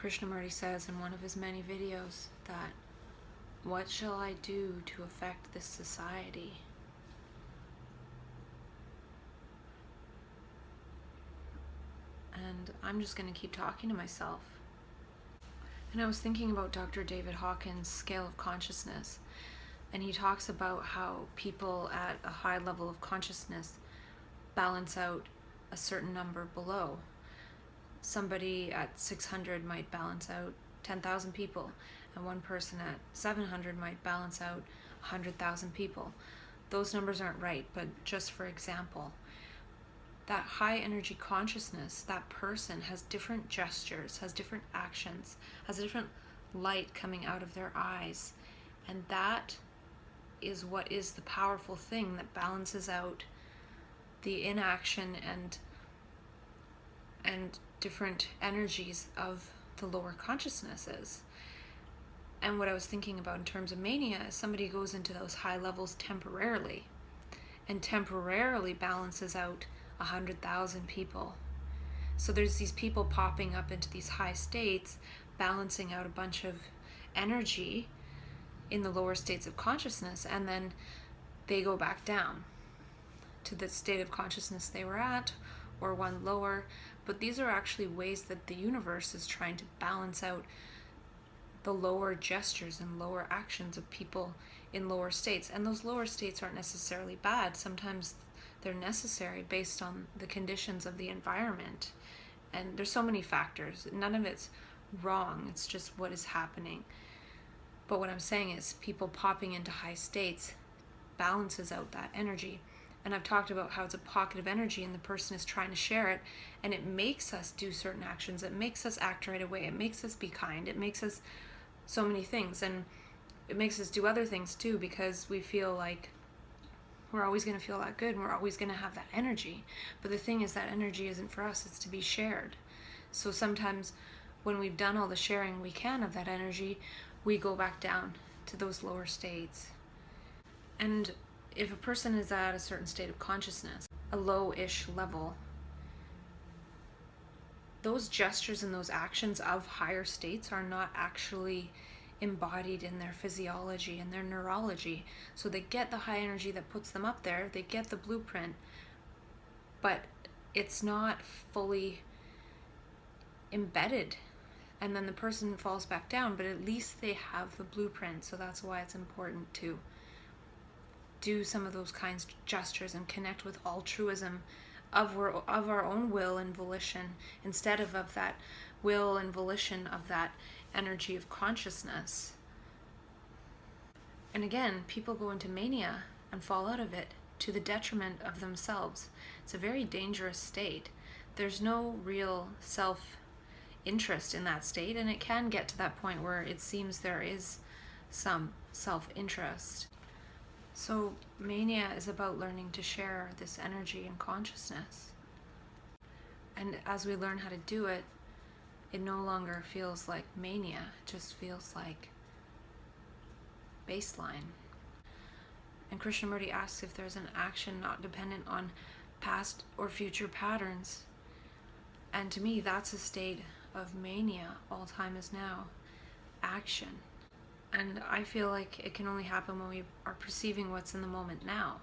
Krishnamurti says in one of his many videos that, what shall I do to affect this society? And I'm just going to keep talking to myself. And I was thinking about Dr. David Hawkins' scale of consciousness, and he talks about how people at a high level of consciousness balance out a certain number below. Somebody at 600 might balance out 10,000 people, and one person at 700 might balance out 100,000 people. Those numbers aren't right, but just for example, that high energy consciousness, that person has different gestures, has different actions, has a different light coming out of their eyes, and that is what is the powerful thing that balances out the inaction and different energies of the lower consciousnesses. And what I was thinking about in terms of mania is somebody goes into those high levels temporarily and temporarily balances out 100,000 people. So there's these people popping up into these high states, balancing out a bunch of energy in the lower states of consciousness, and then they go back down to the state of consciousness they were at, or one lower. But these are actually ways that the universe is trying to balance out the lower gestures and lower actions of people in lower states. And those lower states aren't necessarily bad. Sometimes they're necessary based on the conditions of the environment. And there's so many factors. None of it's wrong. It's just what is happening. But what I'm saying is people popping into high states balances out that energy. And I've talked about how it's a pocket of energy and the person is trying to share it, and it makes us do certain actions. It makes us act right away. It makes us be kind. It makes us so many things. And it makes us do other things too, because we feel like we're always going to feel that good and we're always going to have that energy. But the thing is, that energy isn't for us. It's to be shared. So sometimes when we've done all the sharing we can of that energy, we go back down to those lower states. And if a person is at a certain state of consciousness, a low-ish level, those gestures and those actions of higher states are not actually embodied in their physiology and their neurology. So they get the high energy that puts them up there, they get the blueprint, but it's not fully embedded. And then the person falls back down, but at least they have the blueprint. So that's why it's important to do some of those kinds of gestures and connect with altruism of our own will and volition, instead of that will and volition of that energy of consciousness. And again, people go into mania and fall out of it to the detriment of themselves. It's a very dangerous state. There's no real self-interest in that state, and it can get to that point where it seems there is some self-interest. So mania is about learning to share this energy and consciousness. And as we learn how to do it, it no longer feels like mania. It just feels like baseline. And Krishnamurti asks if there's an action not dependent on past or future patterns. And to me, that's a state of mania. All time is now. Action. And I feel like it can only happen when we are perceiving what's in the moment now.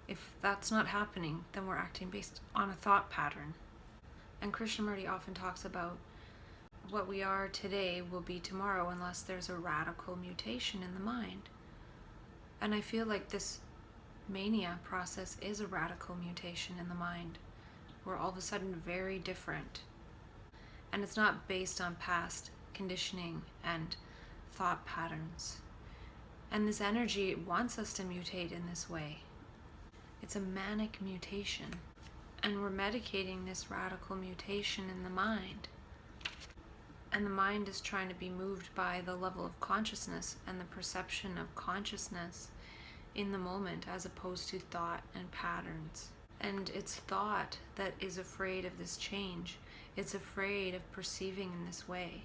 If that's not happening, then we're acting based on a thought pattern. And Krishnamurti often talks about what we are today will be tomorrow unless there's a radical mutation in the mind. And I feel like this mania process is a radical mutation in the mind. We're all of a sudden very different. And it's not based on past conditioning and thought patterns. And this energy wants us to mutate in this way. It's a manic mutation. And we're medicating this radical mutation in the mind. And the mind is trying to be moved by the level of consciousness and the perception of consciousness in the moment, as opposed to thought and patterns. And it's thought that is afraid of this change. It's afraid of perceiving in this way.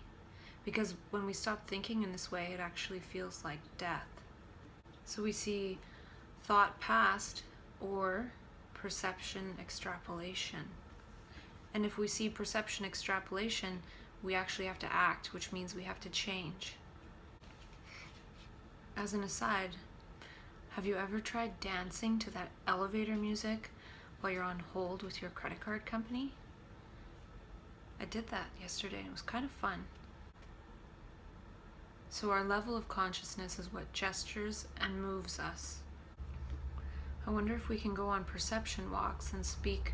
Because when we stop thinking in this way, it actually feels like death. So we see thought past or perception extrapolation. And if we see perception extrapolation, we actually have to act, which means we have to change. As an aside, have you ever tried dancing to that elevator music while you're on hold with your credit card company? I did that yesterday and it was kind of fun. So our level of consciousness is what gestures and moves us. I wonder if we can go on perception walks and speak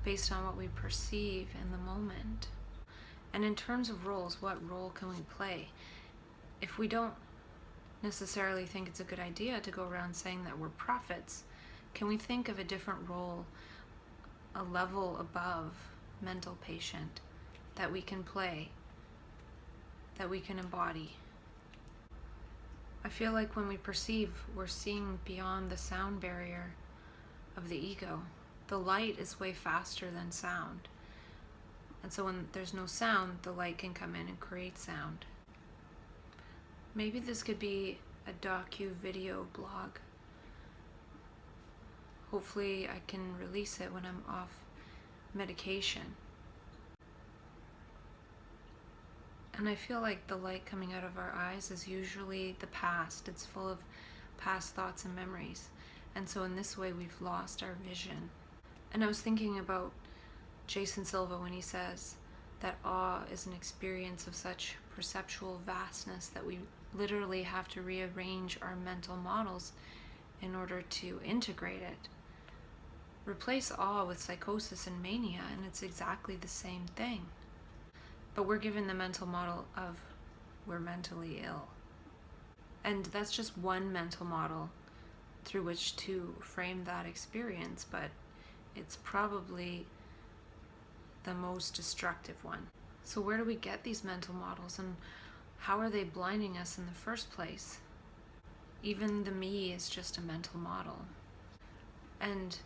based on what we perceive in the moment. And in terms of roles, what role can we play? If we don't necessarily think it's a good idea to go around saying that we're prophets, can we think of a different role, a level above mental patient, that we can play, that we can embody? I feel like when we perceive, we're seeing beyond the sound barrier of the ego. The light is way faster than sound. And so when there's no sound, the light can come in and create sound. Maybe this could be a docu-video blog. Hopefully I can release it when I'm off medication. And I feel like the light coming out of our eyes is usually the past. It's full of past thoughts and memories. And so in this way, we've lost our vision. And I was thinking about Jason Silva when he says that awe is an experience of such perceptual vastness that we literally have to rearrange our mental models in order to integrate it. Replace awe with psychosis and mania, and it's exactly the same thing. But we're given the mental model of we're mentally ill. And that's just one mental model through which to frame that experience, but it's probably the most destructive one. So where do we get these mental models, and how are they blinding us in the first place? Even the me is just a mental model. And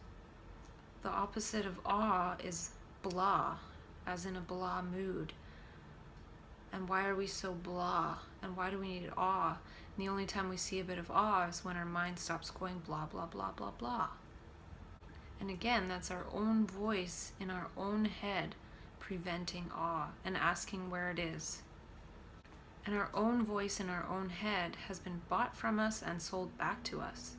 the opposite of awe is blah, as in a blah mood. And why are we so blah? And why do we need awe? And the only time we see a bit of awe is when our mind stops going blah, blah, blah, blah, blah. And again, that's our own voice in our own head preventing awe and asking where it is. And our own voice in our own head has been bought from us and sold back to us,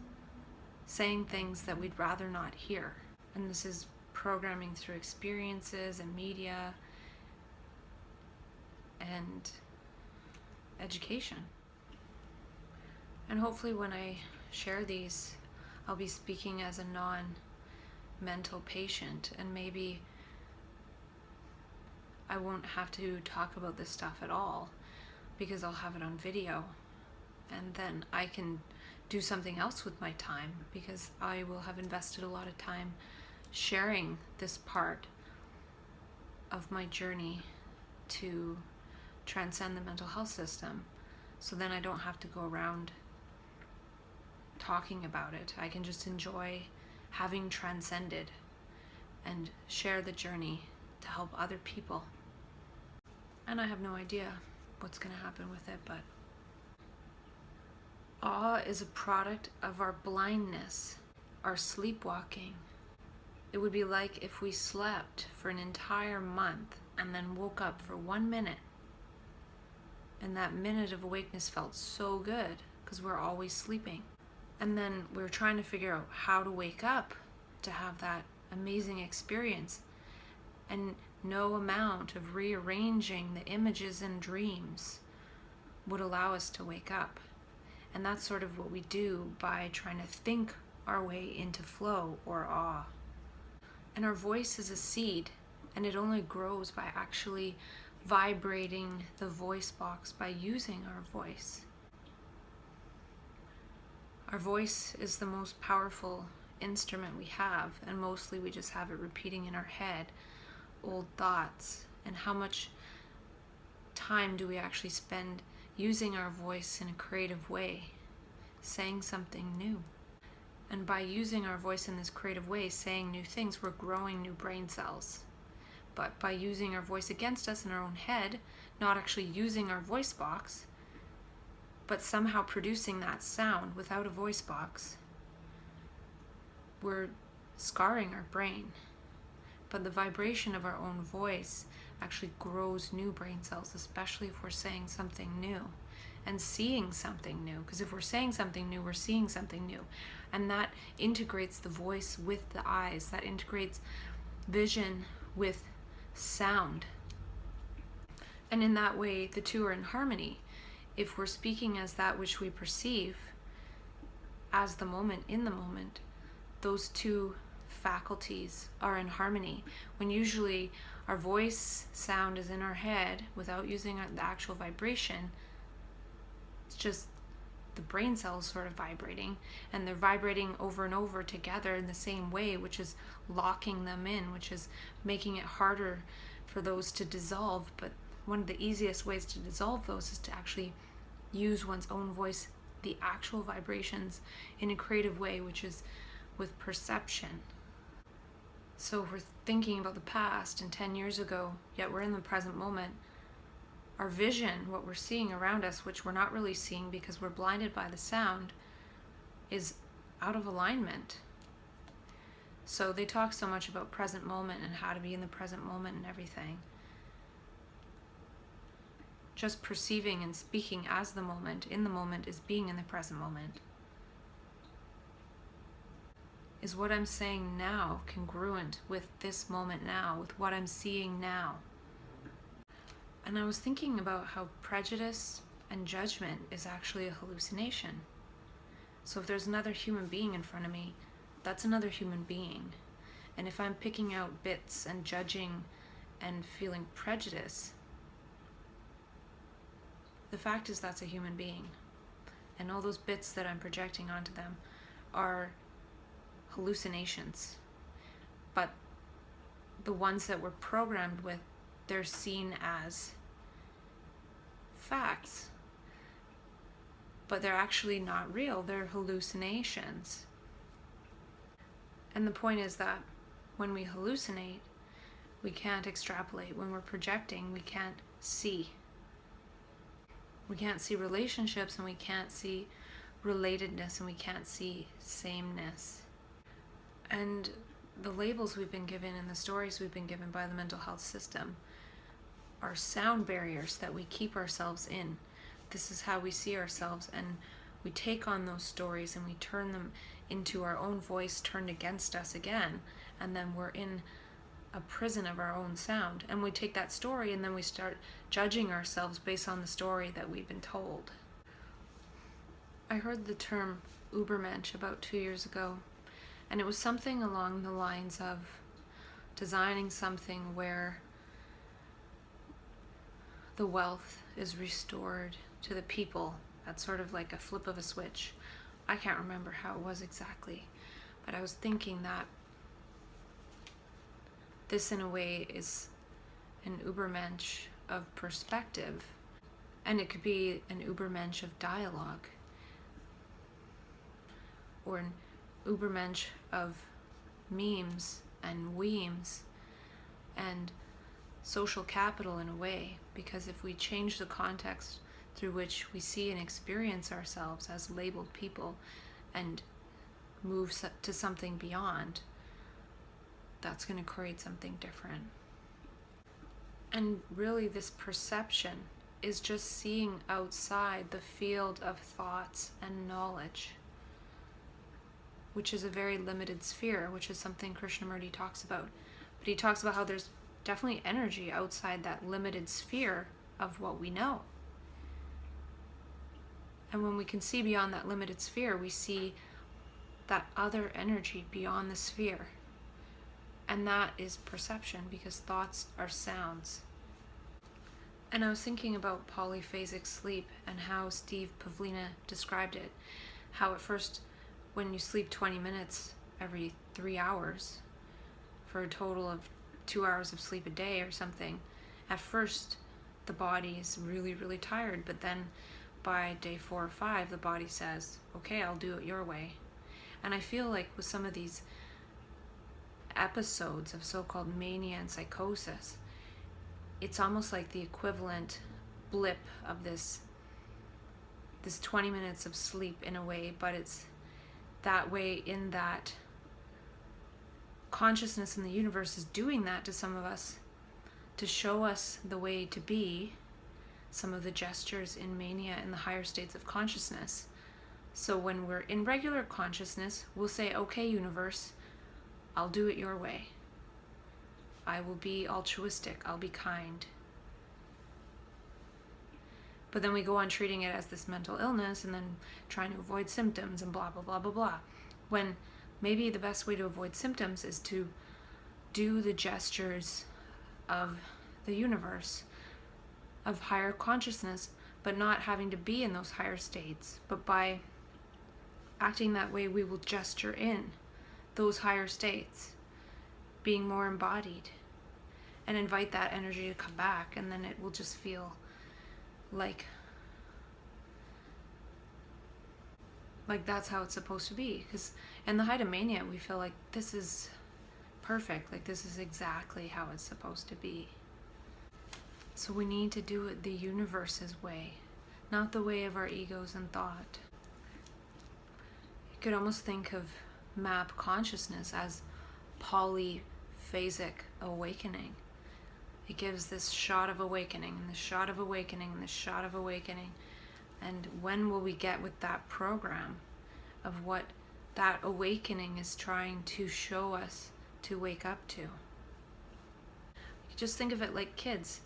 saying things that we'd rather not hear. And this is programming through experiences and media and education. And hopefully when I share these, I'll be speaking as a non-mental patient, and maybe I won't have to talk about this stuff at all because I'll have it on video, and then I can do something else with my time because I will have invested a lot of time sharing this part of my journey to transcend the mental health system. So then I don't have to go around talking about it. I can just enjoy having transcended and share the journey to help other people. And I have no idea what's going to happen with it, but awe is a product of our blindness, our sleepwalking. It would be like if we slept for an entire month and then woke up for 1 minute. And that minute of awakeness felt so good because we're always sleeping. And then we're trying to figure out how to wake up to have that amazing experience. And no amount of rearranging the images and dreams would allow us to wake up. And that's sort of what we do by trying to think our way into flow or awe. And our voice is a seed, and it only grows by actually vibrating the voice box, by using our voice. Our voice is the most powerful instrument we have, and mostly we just have it repeating in our head old thoughts. And how much time do we actually spend using our voice in a creative way, saying something new? And by using our voice in this creative way, saying new things, we're growing new brain cells. But by using our voice against us in our own head, not actually using our voice box, but somehow producing that sound without a voice box, we're scarring our brain. But the vibration of our own voice actually grows new brain cells, especially if we're saying something new and seeing something new. Because if we're saying something new, we're seeing something new. And that integrates the voice with the eyes. That integrates vision with sound. And in that way, the two are in harmony. If we're speaking as that which we perceive, as the moment, in the moment, those two faculties are in harmony. When usually our voice sound is in our head without using the actual vibration, it's just the brain cells sort of vibrating, and they're vibrating over and over together in the same way, which is locking them in, which is making it harder for those to dissolve. But one of the easiest ways to dissolve those is to actually use one's own voice, the actual vibrations, in a creative way, which is with perception. So if we're thinking about the past and 10 years ago, yet we're in the present moment, our vision, what we're seeing around us, which we're not really seeing because we're blinded by the sound, is out of alignment. So they talk so much about present moment and how to be in the present moment and everything. Just perceiving and speaking as the moment, in the moment, is being in the present moment. Is what I'm saying now congruent with this moment now, with what I'm seeing now? And I was thinking about how prejudice and judgment is actually a hallucination. So if there's another human being in front of me, that's another human being. And if I'm picking out bits and judging and feeling prejudice, the fact is that's a human being. And all those bits that I'm projecting onto them are hallucinations. But the ones that we're programmed with, they're seen as facts. But they're actually not real, they're hallucinations. And the point is that when we hallucinate, we can't extrapolate. When we're projecting, we can't see. We can't see relationships, and we can't see relatedness, and we can't see sameness. And the labels we've been given and the stories we've been given by the mental health system are sound barriers that we keep ourselves in. This is how we see ourselves, and we take on those stories and we turn them into our own voice turned against us again, and then we're in a prison of our own sound. And we take that story and then we start judging ourselves based on the story that we've been told. I heard the term Ubermensch about 2 years ago, and it was something along the lines of designing something where the wealth is restored to the people. That's sort of like a flip of a switch. I can't remember how it was exactly, but I was thinking that this in a way is an Ubermensch of perspective, and it could be an Ubermensch of dialogue, or an Ubermensch of memes and weems and social capital in a way, because if we change the context through which we see and experience ourselves as labeled people and move to something beyond, that's going to create something different. And really, this perception is just seeing outside the field of thoughts and knowledge, which is a very limited sphere, which is something Krishnamurti talks about. But he talks about how there's definitely energy outside that limited sphere of what we know. And when we can see beyond that limited sphere, we see that other energy beyond the sphere. And that is perception, because thoughts are sounds. And I was thinking about polyphasic sleep and how Steve Pavlina described it. How at first, when you sleep 20 minutes every 3 hours, for a total of 2 hours of sleep a day or something, at first the body is really, really tired, but then by day 4 or 5, the body says, okay, I'll do it your way. And I feel like with some of these episodes of so-called mania and psychosis, it's almost like the equivalent blip of this 20 minutes of sleep in a way, but it's that way in that consciousness in the universe is doing that to some of us to show us the way to be some of the gestures in mania in the higher states of consciousness. So when we're in regular consciousness, we'll say, okay, universe, I'll do it your way. I will be altruistic. I'll be kind. But then we go on treating it as this mental illness and then trying to avoid symptoms and blah, blah, blah, blah, blah. When maybe the best way to avoid symptoms is to do the gestures of the universe, of higher consciousness, but not having to be in those higher states. But by acting that way, we will gesture in those higher states, being more embodied, and invite that energy to come back, and then it will just feel like that's how it's supposed to be. Because in the height of mania, we feel like this is perfect, like this is exactly how it's supposed to be. So we need to do it the universe's way, not the way of our egos and thought. You could almost think of map consciousness as polyphasic awakening. It gives this shot of awakening, and this shot of awakening, and this shot of awakening. And when will we get with that program of what that awakening is trying to show us to wake up to? Just think of it like kids.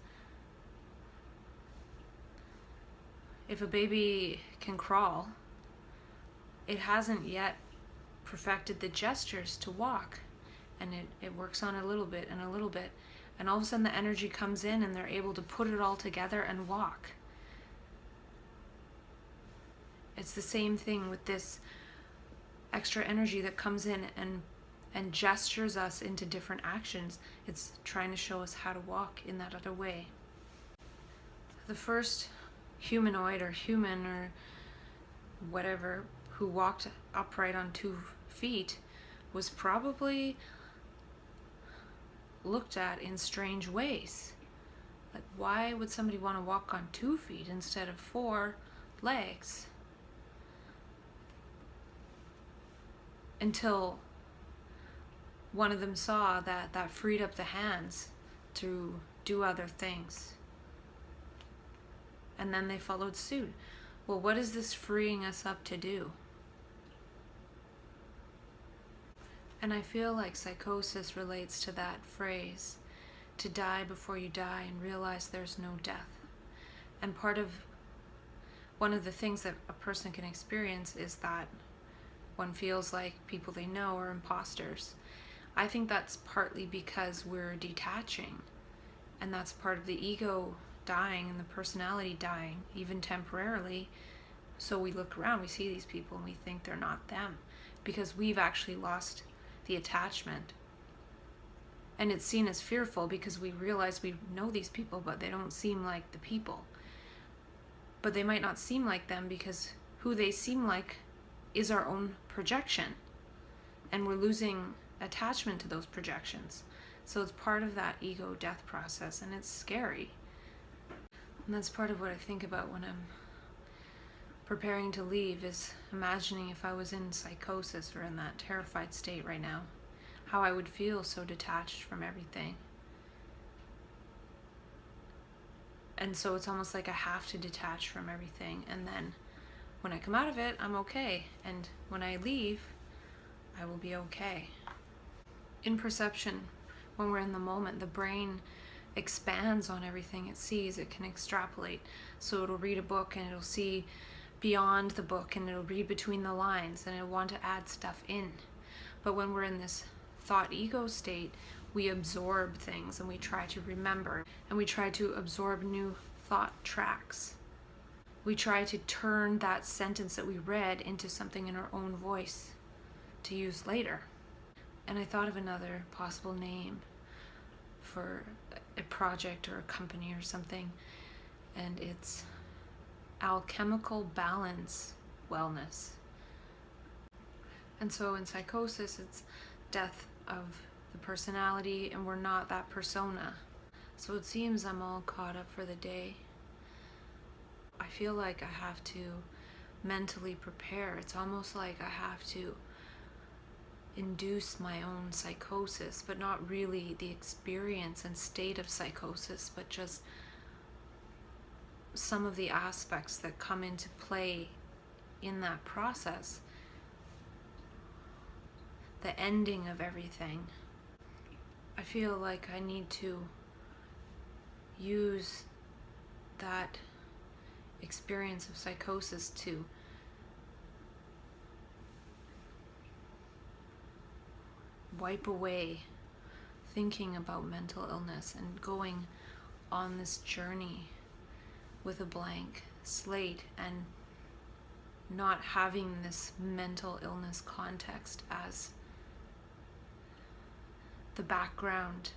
If a baby can crawl, it hasn't yet perfected the gestures to walk. And it works on a little bit and a little bit. And all of a sudden the energy comes in and they're able to put it all together and walk. It's the same thing with this extra energy that comes in and gestures us into different actions. It's trying to show us how to walk in that other way. The first humanoid or human or whatever who walked upright on 2 feet was probably looked at in strange ways. Like, why would somebody want to walk on 2 feet instead of 4 legs? Until one of them saw that freed up the hands to do other things. And then they followed suit. Well, what is this freeing us up to do? And I feel like psychosis relates to that phrase, to die before you die and realize there's no death. And one of the things that a person can experience is that one feels like people they know are imposters. I think that's partly because we're detaching, and that's part of the ego dying and the personality dying, even temporarily. So we look around, we see these people, and we think they're not them, because we've actually lost the attachment. And it's seen as fearful because we realize we know these people, but they don't seem like the people. But they might not seem like them because who they seem like is our own projection, and we're losing attachment to those projections. So it's part of that ego death process, and it's scary. And that's part of what I think about when I'm preparing to leave, is imagining if I was in psychosis or in that terrified state right now, how I would feel so detached from everything. And so it's almost like I have to detach from everything, and then when I come out of it, I'm okay. And when I leave, I will be okay. In perception, when we're in the moment, the brain expands on everything it sees. It can extrapolate. So it'll read a book and it'll see beyond the book, and it'll read between the lines, and it'll want to add stuff in. But when we're in this thought ego state, we absorb things and we try to remember, and we try to absorb new thought tracks. We try to turn that sentence that we read into something in our own voice to use later. And I thought of another possible name for a project or a company or something, and it's alchemical balance wellness. And so in psychosis, it's death of the personality, and we're not that persona. So it seems I'm all caught up for the day. I feel like I have to mentally prepare. It's almost like I have to induce my own psychosis, but not really the experience and state of psychosis, but just some of the aspects that come into play in that process, the ending of everything. I feel like I need to use that experience of psychosis to wipe away thinking about mental illness and going on this journey with a blank slate and not having this mental illness context as the background